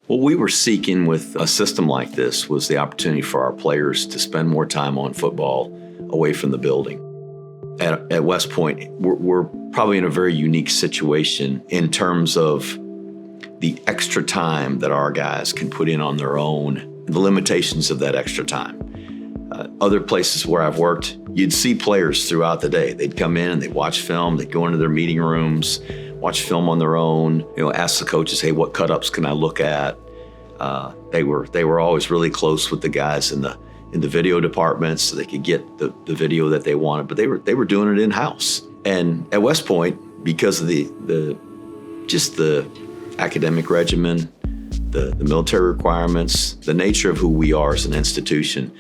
What we were seeking with a system like this was the opportunity for our players to spend more time on football away from the building. At West Point, we're probably in a very unique situation in terms of the extra time that our guys can put in on their own, and the limitations of that extra time. Other places where I've worked, you'd see players throughout the day. They'd come in and they'd watch film, they'd go into their meeting rooms, watch film on their own, ask the coaches, hey, what cut-ups can I look at? They were always really close with the guys in the video department so they could get the video that they wanted, but they were doing it in-house. And at West Point, because of the academic regimen, the military requirements, the nature of who we are as an institution,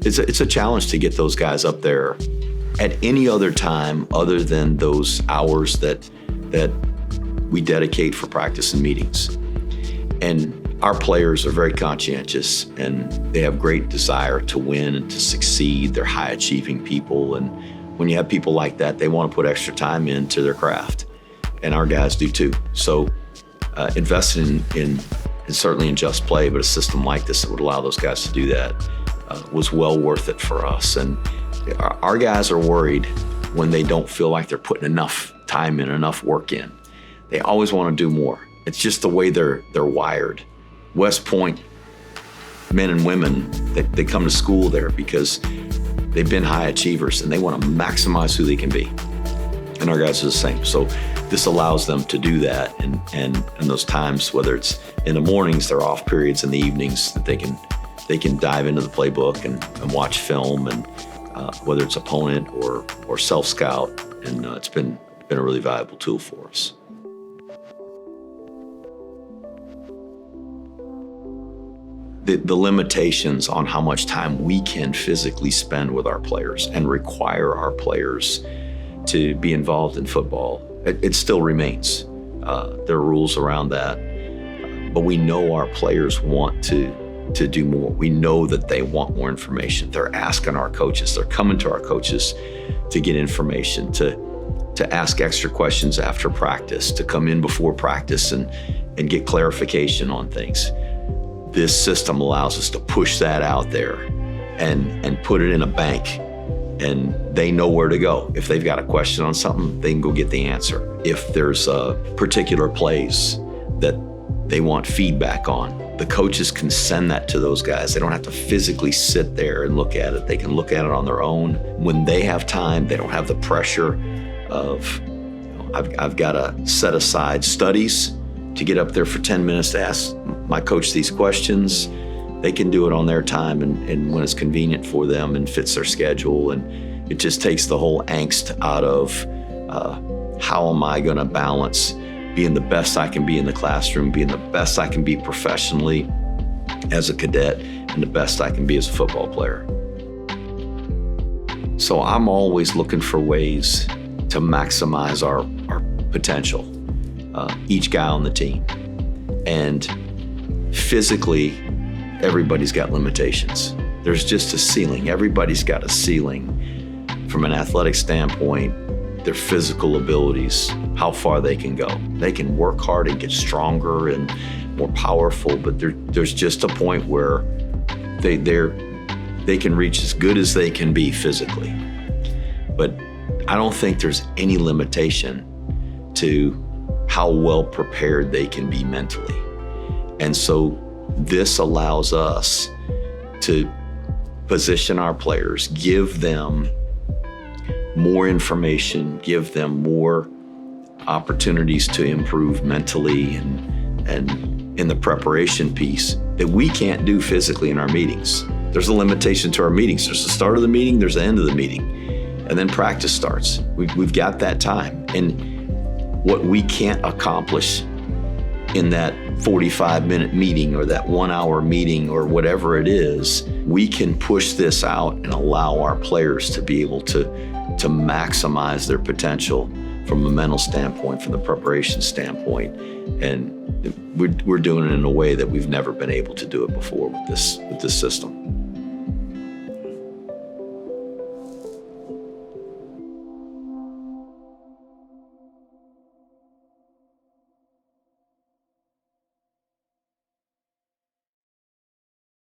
it's a challenge to get those guys up there at any other time other than those hours that we dedicate for practice and meetings. And our players are very conscientious and they have great desire to win and to succeed. They're high achieving people. And when you have people like that, they want to put extra time into their craft. And our guys do too. So investing in certainly in Just Play, but a system like this that would allow those guys to do that was well worth it for us. And our guys are worried when they don't feel like they're putting enough time in, enough work in. They always want to do more. It's just the way they're wired. West Point men and women, they come to school there because they've been high achievers and they want to maximize who they can be. And our guys are the same. So this allows them to do that. And those times, whether it's in the mornings, their off periods, in the evenings, that they can dive into the playbook and watch film, and whether it's opponent or self-scout. And it's been a really valuable tool for us. The limitations on how much time we can physically spend with our players and require our players to be involved in football, it still remains. There are rules around that, but we know our players want to do more. We know that they want more information. They're asking our coaches, they're coming to our coaches to get information, to ask extra questions after practice, to come in before practice and get clarification on things. This system allows us to push that out there and put it in a bank, and they know where to go. If they've got a question on something, they can go get the answer. If there's particular plays that they want feedback on, the coaches can send that to those guys. They don't have to physically sit there and look at it. They can look at it on their own. When they have time, they don't have the pressure of, I've got to set aside studies to get up there for 10 minutes to ask my coach these questions. They can do it on their time and when it's convenient for them and fits their schedule. And it just takes the whole angst out of how am I going to balance being the best I can be in the classroom, being the best I can be professionally as a cadet, and the best I can be as a football player. So I'm always looking for ways to maximize our potential, each guy on the team. And physically, everybody's got limitations. There's just a ceiling. Everybody's got a ceiling from an athletic standpoint, their physical abilities, how far they can go. They can work hard and get stronger and more powerful, but there's just a point where they can reach as good as they can be physically. But I don't think there's any limitation to how well prepared they can be mentally. And so this allows us to position our players, give them more information, give them more opportunities to improve mentally and in the preparation piece that we can't do physically in our meetings. There's a limitation to our meetings. There's the start of the meeting, there's the end of the meeting, and then practice starts. We've got that time. And what we can't accomplish in that 45-minute meeting or that 1-hour meeting or whatever it is, we can push this out and allow our players to be able to maximize their potential from a mental standpoint, from the preparation standpoint. And we're doing it in a way that we've never been able to do it before with this system.